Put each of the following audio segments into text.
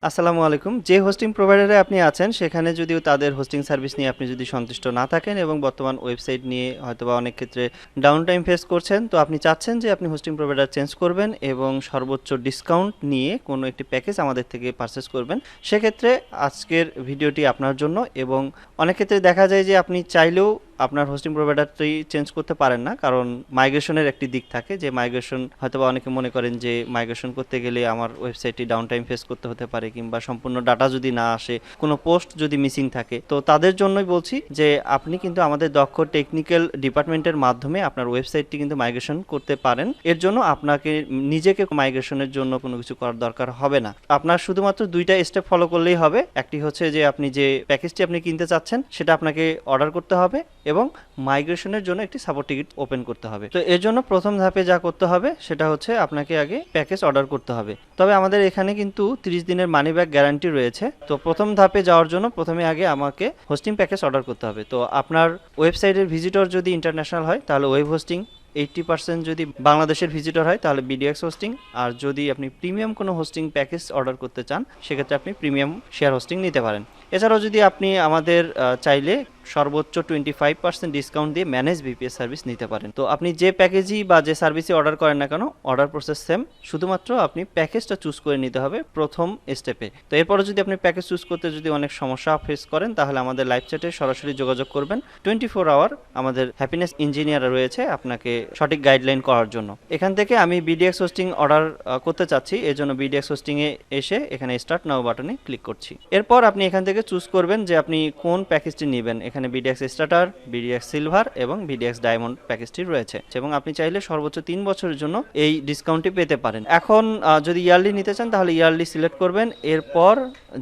আসসালামু আলাইকুম। যে হোস্টিং প্রোভাইডারে আপনি আছেন সেখানে যদিও তাদের হোস্টিং সার্ভিস নিয়ে আপনি যদি সন্তুষ্ট না থাকেন এবং বর্তমান ওয়েবসাইট নিয়ে হয়তোবা অনেক ক্ষেত্রে ডাউন টাইম ফেস করছেন, তো আপনি চাচ্ছেন যে আপনি হোস্টিং প্রোভাইডার চেঞ্জ করবেন এবং সর্বোচ্চ ডিসকাউন্ট নিয়ে কোনো একটি প্যাকেজ আমাদের থেকে পারচেস করবেন, সেক্ষেত্রে আজকের ভিডিওটি আপনার জন্য। এবং অনেক ক্ষেত্রে দেখা যায় যে আপনি চাইলেও আপনার হোস্টিং প্রোভাইডারটি চেঞ্জ করতে পারেন না, কারণ মাইগ্রেশনের একটি দিক থাকে, যে মাইগ্রেশন হয়তোবা অনেকে মনে করেন যে মাইগ্রেশন করতে গেলে আমার ওয়েবসাইটটি ডাউন টাইম ফেস করতে হতে পারে, কিংবা সম্পূর্ণ ডাটা যদি না আসে, কোনো পোস্ট যদি মিসিং থাকে, তো তাদের জন্যই বলছি যে আপনি কিন্তু আমাদের দক্ষ টেকনিক্যাল ডিপার্টমেন্টের মাধ্যমে আপনার ওয়েবসাইটটি কিন্তু মাইগ্রেশন করতে পারেন। এর জন্য আপনাকে নিজেকে মাইগ্রেশনের জন্য কোনো কিছু করার দরকার হবে না। আপনার শুধুমাত্র দুইটা স্টেপ ফলো করলেই হবে। একটি হচ্ছে যে আপনি যে প্যাকেজটি আপনি কিনতে চাচ্ছেন সেটা আপনাকে অর্ডার করতে হবে এবং মাইগ্রেশনের জন্য একটি সাপোর্ট টিকিট ওপেন করতে হবে। তো এর জন্য প্রথম ধাপে যা করতে হবে সেটা হচ্ছে আপনাকে আগে প্যাকেজ অর্ডার করতে হবে। তবে আমাদের এখানে কিন্তু 30 দিনের মানি ব্যাক গ্যারান্টি রয়েছে। তো প্রথম ধাপে যাওয়ার জন্য প্রথমে আগে আমাকে হোস্টিং প্যাকেজ অর্ডার করতে হবে। তো আপনার ওয়েবসাইটের ভিজিটর যদি ইন্টারন্যাশনাল হয় তাহলে ওয়েব হোস্টিং, 80% যদি বাংলাদেশের ভিজিটর হয় তাহলে বিডিএক্স হোস্টিং, আর যদি আপনি প্রিমিয়াম কোনো হোস্টিং প্যাকেজ অর্ডার করতে চান সেক্ষেত্রে আপনি প্রিমিয়াম শেয়ার হোস্টিং নিতে পারেন। এছাড়াও যদি আপনি আমাদের চাইলে সর্বোচ্চ 25% ডিসকাউন্ট দিয়ে ম্যানেজ বিপিএস সার্ভিস নিতে পারেন। তো আপনি যে প্যাকেজই বা যে সার্ভিসই অর্ডার করেন না কেন, অর্ডার প্রসেস সেম, শুধুমাত্র আপনি প্যাকেজটা চুজ করে নিতে হবে প্রথম স্টেপে। তো এরপরে যদি আপনি প্যাকেজ চুজ করতে যদি অনেক সমস্যা ফেস করেন তাহলে আমাদের লাইভ চ্যাটে সরাসরি যোগাযোগ করবেন। 24 আওয়ার আমাদের হ্যাপিনেস ইঞ্জিনিয়ার রয়েছে আপনাকে সঠিক গাইডলাইন করার জন্য। এখান থেকে আমি বিডিএক্স হোস্টিং অর্ডার করতে চাচ্ছি, এর জন্য বিডিএক্স হোস্টিংয়ে এসে এখানে স্টার্ট নাও বাটনে ক্লিক করছি। এরপর আপনি এখান থেকে চুজ করবেন যে আপনি কোন প্যাকেজটি নেবেন। এখানে বিডিএক্স স্টার্টার, বিডিএক্স সিলভার এবং বিডিএক্স ডায়মন্ড প্যাকেজটি রয়েছে এবং আপনি চাইলে সর্বোচ্চ 3 বছরের জন্য এই ডিসকাউন্টটি পেতে পারেন। এখন যদি ইয়ারলি নিতে চান তাহলে ইয়ারলি সিলেক্ট করবেন। এরপর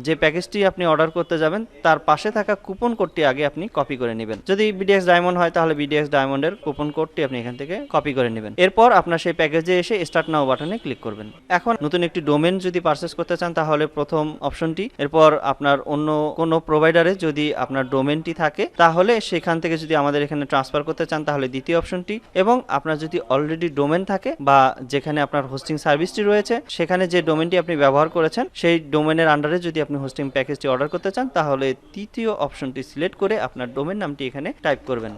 যে প্যাকেজটি আপনি অর্ডার করতে যাবেন তার পাশে থাকা কুপন কোডটি আগে আপনি কপি করে নেবেন। যদি বিডিএক্স ডায়মন্ড হয় তাহলে বিডিএক্স ডায়মন্ডের কুপন কোডটি আপনি এখান থেকে কপি করে নেবেন। এরপর আপনার সেই প্যাকেজে এসে স্টার্ট নাও বাটনে ক্লিক করবেন। এখন নতুন একটি ডোমেন যদি পারচেস করতে চান তাহলে প্রথম অপশনটি, এরপর আপনার অন্য কোনো প্রোভাইডারে যদি আপনার ডোমেনটি থাকে তাহলে সেখান থেকে যদি আমাদের এখানে ট্রান্সফার করতে চান তাহলে দ্বিতীয় অপশনটি, এবং আপনার যদি অলরেডি ডোমেন থাকে বা যেখানে আপনার হোস্টিং সার্ভিসটি রয়েছে সেখানে যে ডোমেনটি আপনি ব্যবহার করেছেন সেই ডোমেনের আন্ডারে যদি আপনি হোস্টিং প্যাকেজটি অর্ডার করতে চান তাহলে তৃতীয় অপশনটি সিলেক্ট করে আপনার ডোমেন নামটি এখানে টাইপ করবেন।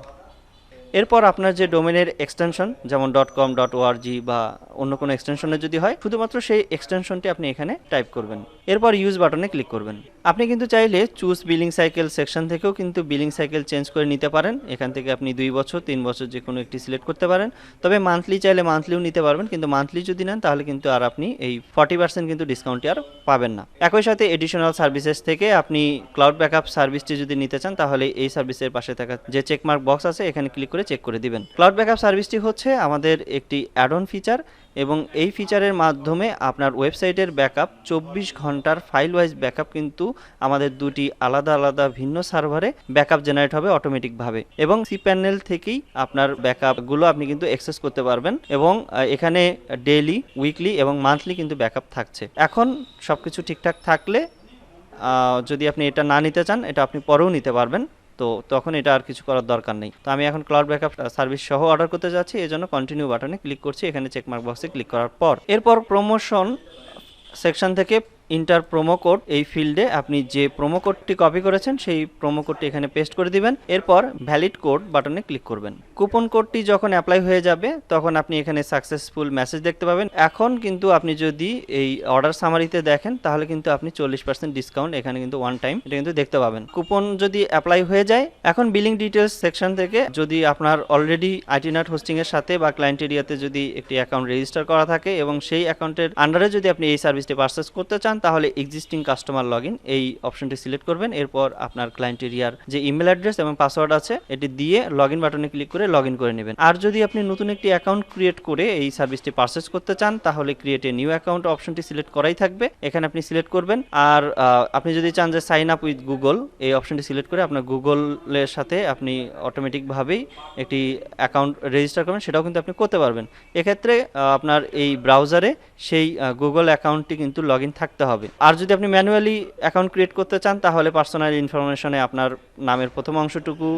এরপর আপনার যে ডোমেনের এক্সটেনশন যেমন .com .org বা অন্য কোনো এক্সটেনশনের যদি হয় শুধুমাত্র সেই এক্সটেনশনটি আপনি এখানে টাইপ করবেন। এরপর ইউজ বাটনে ক্লিক করবেন। আপনি কিন্তু চাইলে চুজ বিলিং সাইকেল সেকশন থেকেও কিন্তু বিলিং সাইকেল চেঞ্জ করে নিতে পারেন। এখান থেকে আপনি 2 বছর 3 বছর যে কোনো একটি সিলেক্ট করতে পারেন। তবে মান্থলি চাইলে মান্থলিও নিতে পারবেন, কিন্তু মান্থলি যদি নেন তাহলে কিন্তু আর আপনি এই 40% কিন্তু ডিসকাউন্টটি আর পাবেন না। একই সাথে এডিশনাল সার্ভিসেস থেকে আপনি ক্লাউড ব্যাকআপ সার্ভিসটি যদি নিতে চান তাহলে এই সার্ভিসের পাশে থাকা যে চেকমার্ক বক্স আছে এখানে ক্লিক করে চেক করে দিবেন। ক্লাউড ব্যাকআপ সার্ভিসটি হচ্ছে আমাদের একটি অ্যাড অন ফিচার এবং এই ফিচারের মাধ্যমে আপনার ওয়েবসাইটের ব্যাকআপ 24 ঘন্টার ফাইল ওয়াইজ ব্যাকআপ কিন্তু আমাদের দুটি আলাদা আলাদা ভিন্ন সার্ভারে ব্যাকআপ জেনারেট হবে অটোমেটিকভাবে, এবং cPanel থেকেই আপনার ব্যাকআপগুলো আপনি কিন্তু অ্যাক্সেস করতে পারবেন এবং এখানে ডেইলি, উইকলি এবং মান্থলি কিন্তু ব্যাকআপ থাকছে। এখন সব কিছু ঠিকঠাক থাকলে যদি আপনি এটা না নিতে চান এটা আপনি পরেও নিতে পারবেন, তো তখন এটা আর কিছু করার দরকার নেই। তো আমি এখন ক্লাউড ব্যাকআপ সার্ভিস সহ অর্ডার করতে যাচ্ছি, এজন্য কন্টিনিউ বাটনে ক্লিক করছি। এখানে চেকমার্ক বক্সে ক্লিক করার পর এরপর প্রমোশন সেকশন থেকে ইন্টার প্রোমো কোড এই ফিল্ডে আপনি যে প্রোমো কোডটি কপি করেছেন সেই প্রোমো কোডটি এখানে পেস্ট করে দিবেন। এরপর ভ্যালিড কোড বাটনে ক্লিক করবেন। কুপন কোডটি যখন অ্যাপ্লাই হয়ে যাবে তখন আপনি এখানে সাকসেসফুল মেসেজ দেখতে পাবেন। এখন কিন্তু আপনি যদি এই অর্ডার সামারিতে দেখেন তাহলে কিন্তু আপনি 40% ডিসকাউন্ট এখানে কিন্তু ওয়ান টাইম এটা কিন্তু দেখতে পাবেন। কুপন যদি অ্যাপ্লাই হয়ে যায়, এখন বিলিং ডিটেলস সেকশন থেকে যদি আপনার অলরেডি আইটিনাট হোস্টিং এর সাথে বা ক্লায়েন্ট এরিয়াতে যদি একটি অ্যাকাউন্ট রেজিস্টার করা থাকে এবং সেই অ্যাকাউন্টের আন্ডারে যদি আপনি এই সার্ভিসটি পারচেজ করতে চান তাহলে এক্সিস্টিং কাস্টমার লগইন এই অপশনটি সিলেক্ট করবেন। এরপর আপনার ক্লায়েন্ট এরিয়ার যে ইমেল অ্যাড্রেস এবং পাসওয়ার্ড আছে এটি দিয়ে লগইন বাটনে ক্লিক করে লগইন করে নেবেন। আর যদি আপনি নতুন একটি অ্যাকাউন্ট ক্রিয়েট করে এই সার্ভিসটি পারচেজ করতে চান তাহলে ক্রিয়েট এ নিউ অ্যাকাউন্ট অপশনটি সিলেক্ট করাই থাকবে, এখানে আপনি সিলেক্ট করবেন। আর আপনি যদি চান যে সাইন আপ উইথ গুগল এই অপশনটি সিলেক্ট করে আপনার গুগলের সাথে আপনি অটোমেটিকভাবেই একটি অ্যাকাউন্ট রেজিস্টার করবেন, সেটাও কিন্তু আপনি করতে পারবেন। এক্ষেত্রে আপনার এই ব্রাউজারে সেই গুগল অ্যাকাউন্টটি কিন্তু লগইন থাকতে হবে। আর যদি আপনি ম্যানুয়ালি অ্যাকাউন্ট ক্রিয়েট করতে চান তাহলে পার্সোনাল ইনফরমেশনে আপনার নামের প্রথম অংশটুকু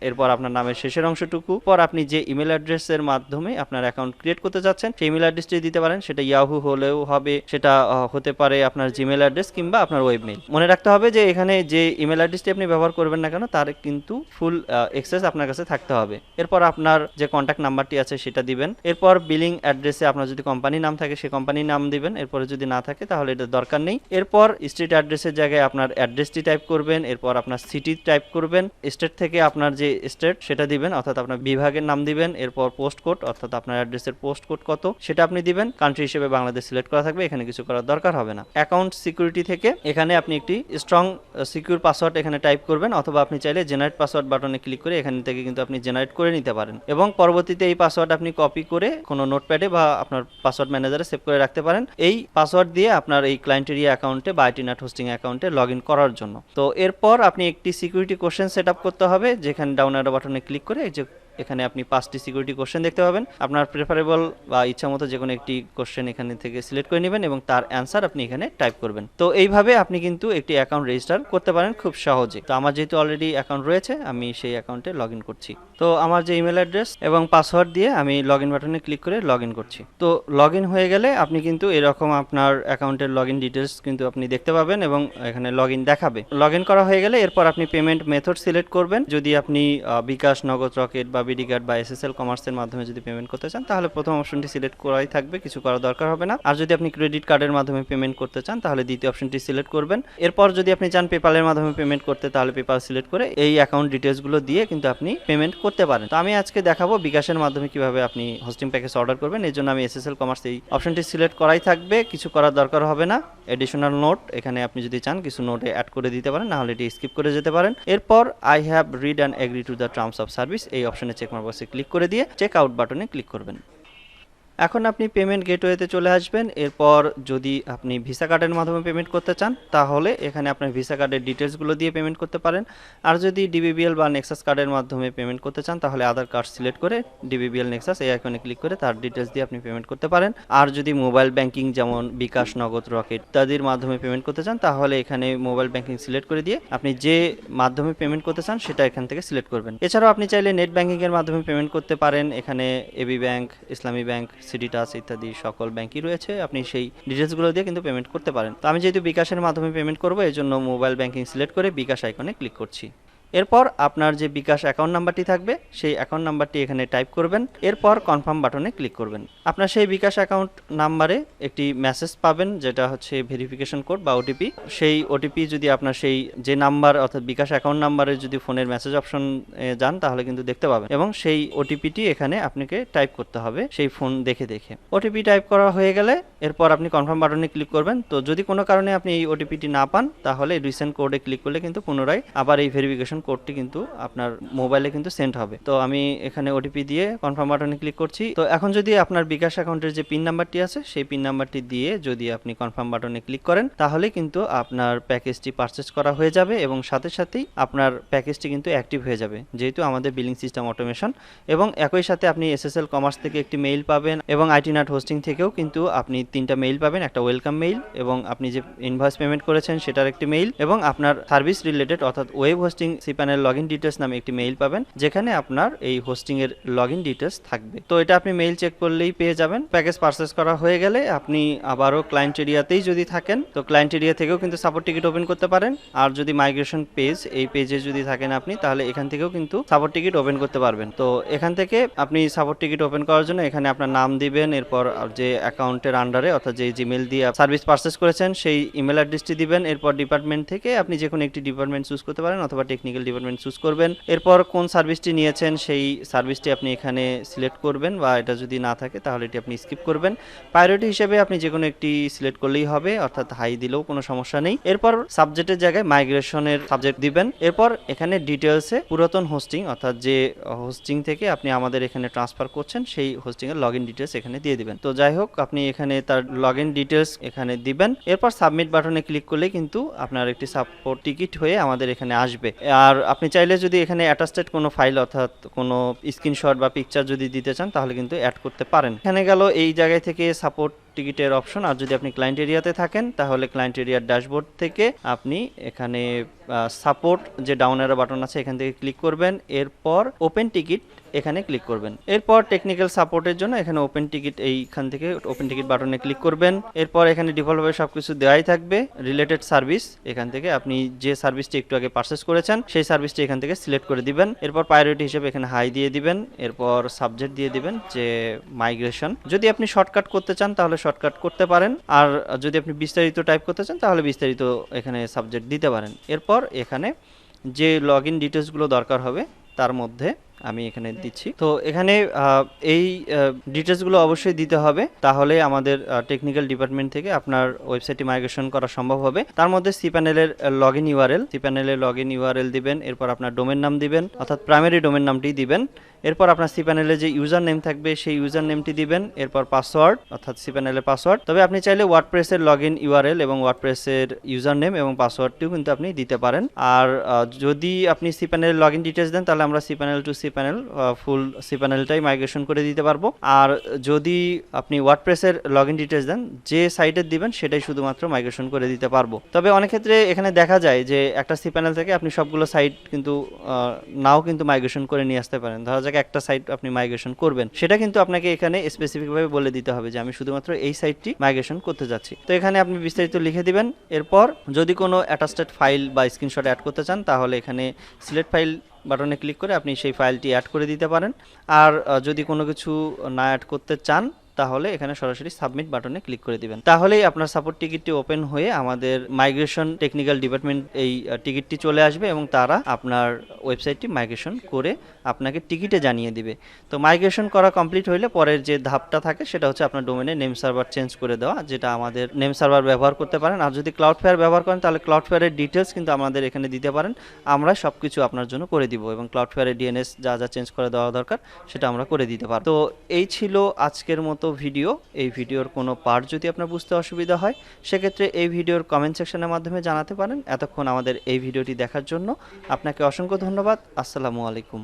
এরপর আপনার নামের শেষের অংশটুকু, পর আপনি যে ইমেল অ্যাড্রেসের মাধ্যমে আপনার অ্যাকাউন্ট ক্রিয়েট করতে যাচ্ছেন সেই ইমেল অ্যাড্রেসটি দিতে পারেন। সেটা ইয়াহু হলেও হবে, সেটা হতে পারে আপনার জিমেল অ্যাড্রেস কিংবা আপনার ওয়েবমেইল। মনে রাখতে হবে যে এখানে যে ইমেল অ্যাড্রেসটি আপনি ব্যবহার করবেন না কেন তার কিন্তু ফুল অ্যাক্সেস আপনার কাছে থাকতে হবে। এরপর আপনার যে কন্ট্যাক্ট নাম্বারটি আছে সেটা দিবেন। এরপর বিলিং অ্যাড্রেসে আপনার যদি কোম্পানি নাম থাকে সেই কোম্পানির নাম দিবেন। এরপরে যদি না থাকে তাহলে এটা দরকার নেই। এরপর স্ট্রিট অ্যাড্রেসের জায়গায় আপনার অ্যাড্রেসটি টাইপ করবেন, এরপর আপনার সিটি টাইপ করবেন, স্টেট থেকে আপনার যে স্টেট সেটা দিবেন অর্থাৎ আপনার বিভাগের নাম দিবেন, এরপর পোস্ট কোড অর্থাৎ আপনার অ্যাড্রেসের পোস্ট কোড কত সেটা আপনি দিবেন। কান্ট্রি হিসেবে বাংলাদেশ সিলেক্ট করা থাকবে, এখানে কিছু করার দরকার হবে না। অ্যাকাউন্ট সিকিউরিটি থেকে এখানে আপনি একটি স্ট্রং সিকিউর পাসওয়ার্ড এখানে টাইপ করবেন, অথবা আপনি চাইলে জেনারেট পাসওয়ার্ড বাটনে ক্লিক করে এখান থেকে কিন্তু আপনি জেনারেট করে নিতে পারেন এবং পরবর্তীতে এই পাসওয়ার্ড আপনি কপি করে কোনো নোটপ্যাডে বা আপনার পাসওয়ার্ড ম্যানেজারে সেভ করে রাখতে পারেন এই পাসওয়ার্ড দিয়ে আপনার এই ক্লায়েন্ট এরিয়া অ্যাকাউন্টে বা আইটিনাট হোস্টিং অ্যাকাউন্টে লগ ইন করার জন্য। তো এরপর আপনি একটি সিকিউরিটি কোশ্চেন সেট আপ করতে হবে, যেখানে ডাউন অ্যারো বাটনে ক্লিক করে এই যে এখানে আপনি 5টি সিকিউরিটি কোশ্চেন দেখতে পাবেন। আপনার প্রেফারেবল বা ইচ্ছা মতো যে কোনো একটি কোশ্চেন এখানে থেকে সিলেক্ট করে নেবেন এবং তার অ্যান্সার আপনি এখানে টাইপ করবেন। তো এইভাবে আপনি কিন্তু একটি অ্যাকাউন্ট রেজিস্টার করতে পারেন খুব সহজে। তো আমার যেহেতু অলরেডি অ্যাকাউন্ট রয়েছে আমি সেই অ্যাকাউন্টে লগ ইন করছি। তো আমার যে ইমেল অ্যাড্রেস এবং পাসওয়ার্ড দিয়ে আমি লগ ইন বাটনে ক্লিক করে লগ ইন করছি। তো লগ ইন হয়ে গেলে আপনি কিন্তু এরকম আপনার অ্যাকাউন্টের লগ ইন ডিটেলস কিন্তু আপনি দেখতে পাবেন এবং এখানে লগ ইন দেখাবে। লগ ইন করা হয়ে গেলে এরপর আপনি পেমেন্ট মেথড সিলেক্ট করবেন। যদি আপনি বিকাশ, নগদ, রকেট বা বিডি কার্ড বা এসএসএল কমার্সের মাধ্যমে যদি পেমেন্ট করতে চান তাহলে প্রথম অপশনটি সিলেক্ট করাই থাকবে, কিছু করার দরকার হবে না। আর যদি আপনি ক্রেডিট কার্ডের মাধ্যমে পেমেন্ট করতে চান তাহলে দ্বিতীয় অপশনটি সিলেক্ট করবেন। এরপর যদি আপনি চান পেপালের মাধ্যমে পেমেন্ট করতে তাহলে পেপাল সিলেক্ট করে এই অ্যাকাউন্ট ডিটেলসগুলো দিয়ে কিন্তু আপনি পেমেন্ট করতে পারেন। তো আমি আজকে দেখাবো বিকাশের মাধ্যমে কিভাবে আপনি হোস্টিং প্যাকেজ অর্ডার করবেন। এর জন্য আমি এসএসএল কমার্স এই অপশনটি সিলেক্ট করাই থাকবে, কিছু করার দরকার হবে না। এডিশনাল নোট এখানে আপনি যদি চান কিছু নোটে অ্যাড করে দিতে পারেন, নাহলে এটি স্কিপ করে যেতে পারেন। এরপর I have read and agree to the terms of service এই অপশনে চেকমার্ক বক্সে ক্লিক করে দিয়ে চেক আউট বাটনে ক্লিক করবেন। এখন আপনি পেমেন্ট গেটওয়েতে চলে আসবেন। এরপর যদি আপনি ভিসা কার্ডের মাধ্যমে পেমেন্ট করতে চান তাহলে এখানে আপনার ভিসা কার্ডের ডিটেলসগুলো দিয়ে পেমেন্ট করতে পারেন। আর যদি ডিবিবিএল বা নেক্সাস কার্ডের মাধ্যমে পেমেন্ট করতে চান তাহলে আধার কার্ড সিলেক্ট করে ডিবিবিএল নেক্সাস এই আইকনে ক্লিক করে তার ডিটেলস দিয়ে আপনি পেমেন্ট করতে পারেন। আর যদি মোবাইল ব্যাংকিং যেমন বিকাশ, নগদ, রকেট ইত্যাদির মাধ্যমে পেমেন্ট করতে চান তাহলে এখানে মোবাইল ব্যাংকিং সিলেক্ট করে দিয়ে আপনি যে মাধ্যমে পেমেন্ট করতে চান সেটা এখান থেকে সিলেক্ট করবেন। এছাড়াও আপনি চাইলে নেট ব্যাংকিংয়ের মাধ্যমে পেমেন্ট করতে পারেন। এখানে এবি ব্যাংক, ইসলামী ব্যাংক, সিডিটাস ইত্যাদি সকল ব্যাংকই রয়েছে, আপনি সেই ডিটেলসগুলো দিয়ে কিন্তু পেমেন্ট করতে পারেন। তো আমি যেহেতু বিকাশের মাধ্যমে পেমেন্ট করবো এই জন্য মোবাইল ব্যাংকিং সিলেক্ট করে বিকাশ আইকনে ক্লিক করছি। এরপর আপনার যে বিকাশ অ্যাকাউন্ট নাম্বারটি থাকবে সেই অ্যাকাউন্ট নাম্বারটি এখানে টাইপ করবেন, এরপর কনফার্ম বাটনে ক্লিক করবেন। আপনার সেই বিকাশ অ্যাকাউন্ট নাম্বারে একটি মেসেজ পাবেন যেটা হচ্ছে ভেরিফিকেশন কোড বা ওটিপি। সেই ওটিপি যদি আপনার সেই যে নাম্বার অর্থাৎ বিকাশ অ্যাকাউন্ট নাম্বারে যদি ফোনের মেসেজ অপশন যান তাহলে কিন্তু দেখতে পাবেন এবং সেই ওটিপিটি এখানে আপনাকে টাইপ করতে হবে সেই ফোন দেখে দেখে। ওটিপি টাইপ করা হয়ে গেলে এরপর আপনি কনফার্ম বাটনে ক্লিক করবেন। তো যদি কোনো কারণে আপনি এই ওটিপিটি না পান তাহলে রিসেন্ট কোডে ক্লিক করলে কিন্তু পুনরায় আবার এই ভেরিফিকেশন কোডটি কিন্তু আপনার মোবাইলে কিন্তু সেন্ড হবে। তো আমি এখানে ওটিপি দিয়ে কনফার্ম বাটনে ক্লিক করছি। তো এখন যদি আপনার বিকাশ অ্যাকাউন্টের যে পিন নাম্বারটি আছে সেই পিন নাম্বারটি দিয়ে যদি আপনি কনফার্ম বাটনে ক্লিক করেন তাহলে কিন্তু আপনার প্যাকেজটি পারচেজ করা হয়ে যাবে এবং সাথে সাথেই আপনার প্যাকেজটি কিন্তু অ্যাক্টিভ হয়ে যাবে যেহেতু আমাদের বিলিং সিস্টেম অটোমেশন। এবং একই সাথে আপনি এসএসএল কমার্স থেকে একটি মেইল পাবেন এবং আইটিনাট হোস্টিং থেকেও কিন্তু আপনি 3টা মেইল পাবেন, একটা ওয়েলকাম মেইল এবং আপনি যে ইনভয়েস পেমেন্ট করেছেন সেটার একটি মেইল এবং আপনার সার্ভিস রিলেটেড অর্থাৎ ওয়েব হোস্টিং সিপ্যানের লগইন ডিটেলস নামে একটি মেইল পাবেন যেখানে আপনার এই হোস্টিং এর লগইন ডিটেলস থাকবে। তো এটা আপনি মেইল চেক করলেই পেয়ে যাবেন। প্যাকেজ পারচেজ করা হয়ে গেলে আপনি আবারও ক্লায়েন্ট এরিয়াতেই যদি থাকেন তো ক্লায়েন্ট এরিয়া থেকেও কিন্তু সাপোর্ট টিকিট ওপেন করতে পারেন। আর যদি মাইগ্রেশন পেজ এই পেজে যদি থাকেন আপনি তাহলে এখান থেকেও কিন্তু সাপোর্ট টিকিট ওপেন করতে পারবেন। তো এখান থেকে আপনি সাপোর্ট টিকিট ওপেন করার জন্য এখানে আপনার নাম দিবেন, এরপর যে অ্যাকাউন্টের আন্ডারে অর্থাৎ যে জিমেল দিয়ে সার্ভিস পারচেজ করেছেন সেই ইমেল অ্যাড্রেসটি দিবেন। এরপর ডিপার্টমেন্ট থেকে আপনি যে কোনো একটি ডিপার্টমেন্ট চুজ করতে পারেন অথবা টেকনিক্যাল ডিপার্টমেন্ট চুজ করবেন। এরপর কোন সার্ভিসটি নিয়েছেন সেই সার্ভিসটি আপনি এখানে সিলেক্ট করবেন বা এটা যদি না থাকে তাহলে এটি আপনি স্কিপ করবেন। প্রায়োরিটি হিসেবে আপনি যে কোনো একটি সিলেক্ট করলেই হবে অর্থাৎ হাই দিলেও কোনো সমস্যা নেই। এরপর সাবজেক্টের জায়গায় মাইগ্রেশনের সাবজেক্ট দিবেন। এরপর এখানে ডিটেলসে পুরাতন হোস্টিং অর্থাৎ যে হোস্টিং থেকে আপনি আমাদের এখানে ট্রান্সফার করছেন সেই হোস্টিং এর লগইন ডিটেলস এখানে দিয়ে দিবেন। তো যাই হোক আপনি এখানে তার লগইন ডিটেলস এখানে দিবেন। এরপর সাবমিট বাটনে ক্লিক করলে কিন্তু আপনার একটি সাপোর্ট টিকিট হয়ে আমাদের এখানে আসবে। আর আপনি চাইলে যদি এখানে অ্যাটাচড কোনো ফাইল অর্থাৎ কোনো স্ক্রিনশট বা পিকচার যদি দিতে চান তাহলে কিন্তু অ্যাড করতে পারেন। এখানে গেল এই জায়গায় থেকে সাপোর্ট টিকিটের অপশন। আর যদি আপনি ক্লায়েন্ট এরিয়াতে থাকেন তাহলে ক্লায়েন্ট এরিয়ার ড্যাশবোর্ড থেকে আপনি এখানে সাপোর্ট যে ডাউন অ্যারো বাটন আছে এখান থেকে ক্লিক করবেন, এরপর ওপেন টিকিট এখানে ক্লিক করবেন। এরপর টেকনিক্যাল সাপোর্টের জন্য এখানে ওপেন টিকিট, এইখান থেকে ওপেন টিকিট বাটনে ক্লিক করবেন। এরপর এখানে ডিফল্টভাবে সবকিছু দেওয়াই থাকবে। রিলেটেড সার্ভিস, এখান থেকে আপনি যে সার্ভিসটি একটু আগে পারচেস করেছেন সেই সার্ভিসটি এখান থেকে সিলেক্ট করে দিবেন। এরপর প্রায়োরিটি হিসেবে এখানে হাই দিয়ে দিবেন। এরপর সাবজেক্ট দিয়ে দিবেন যে মাইগ্রেশন। যদি আপনি শর্টকাট করতে চান তাহলে শর্টকাট করতে পারেন, আর যদি আপনি বিস্তারিত টাইপ করতে চান তাহলে বিস্তারিত এখানে সাবজেক্ট দিতে পারেন। এরপর এখানে যে লগ ইন ডিটেলসগুলো দরকার হবে তার মধ্যে আমি এখানে দিচ্ছি। তো এখানে এই ডিটেলসগুলো অবশ্যই দিতে হবে, তাহলে আমাদের টেকনিক্যাল ডিপার্টমেন্ট থেকে আপনার ওয়েবসাইটটি মাইগ্রেশন করা সম্ভব হবে। তার মধ্যে সিপ্যানেলের লগ ইন ইউআরএল, সিপ্যানেলের লগ ইন ইউআরএল দিবেন। এরপর আপনার ডোমেন নাম দিবেন, অর্থাৎ প্রাইমারি ডোমেন নামটি দিবেন। এরপর আপনার সিপ্যানেলে যে ইউজার নেম থাকবে সেই ইউজার নেমটি দিবেন। এরপর পাসওয়ার্ড, অর্থাৎ সিপ্যানেলের পাসওয়ার্ড। তবে আপনি চাইলে ওয়ার্ডপ্রেসের লগ ইন ইউআরএল এবং ওয়ার্ডপ্রেসের ইউজার নেম এবং পাসওয়ার্ডটিও কিন্তু আপনি দিতে পারেন। আর যদি আপনি সিপ্যানেলের লগ ইন ডিটেলস দেন তাহলে আমরা সিপ্যানেল টু সিপ্যানেল ফুল সিপ্যানেলটাই মাইগ্রেশন করে দিতে পারবো। আর যদি আপনি ওয়ার্ডপ্রেসের লগ ইন ডিটেলস দেন, যে সাইটে দিবেন সেটাই শুধুমাত্র মাইগ্রেশন করে দিতে পারবো। তবে অনেক ক্ষেত্রে এখানে দেখা যায় যে একটা সিপ্যানেল থেকে আপনি সবগুলো সাইট কিন্তু নাও কিন্তু মাইগ্রেশন করে নিয়ে আসতে পারেন। ধরা যাক একটা সাইট আপনি মাইগ্রেশন করবেন, সেটা কিন্তু আপনাকে এখানে স্পেসিফিকভাবে বলে দিতে হবে যে আমি শুধুমাত্র এই সাইটটি মাইগ্রেশন করতে যাচ্ছি। তো এখানে আপনি বিস্তারিত লিখে দিবেন। এরপর যদি কোনো অ্যাটাচড ফাইল বা স্ক্রিনশট অ্যাড করতে চান তাহলে এখানে সিলেক্ট ফাইল বাটনে ক্লিক করে আপনি সেই ফাইলটি অ্যাড করে দিতে পারেন। আর যদি কোনো কিছু না অ্যাড করতে চান তাহলে এখানে সরাসরি সাবমিট বাটনে ক্লিক করে দিবেন। তাহলেই আপনার সাপোর্ট টিকিটটি ওপেন হয়ে আমাদের মাইগ্রেশন টেকনিক্যাল ডিপার্টমেন্ট এই টিকিটটি চলে আসবে এবং তারা আপনার ওয়েবসাইটটি মাইগ্রেশন করে আপনাকে টিকিটে জানিয়ে দিবে। তো মাইগ্রেশন করা কমপ্লিট হইলে পরের যে ধাপটা থাকে সেটা হচ্ছে আপনার ডোমেনে নেম সার্ভার চেঞ্জ করে দেওয়া, যেটা আমাদের নেম সার্ভার ব্যবহার করতে পারেন। আর যদি ক্লাউডফেয়ার ব্যবহার করেন তাহলে ক্লাউডফেয়ারের ডিটেলস কিন্তু আমাদের এখানে দিতে পারেন, আমরা সব কিছু আপনার জন্য করে দিব এবং ক্লাউডফেয়ারের ডিএনএস যা যা চেঞ্জ করে দেওয়া দরকার সেটা আমরা করে দিতে পারব। তো এই ছিল আজকের মতো ভিডিও। এই ভিডিওর কোনো পার্ট যদি আপনার বুঝতে অসুবিধা হয় সেক্ষেত্রে এই ভিডিওর কমেন্ট সেকশনের মাধ্যমে জানাতে পারেন। এতক্ষণ আমাদের এই ভিডিওটি দেখার জন্য আপনাকে অসংখ্য ধন্যবাদ। আসসালামু আলাইকুম।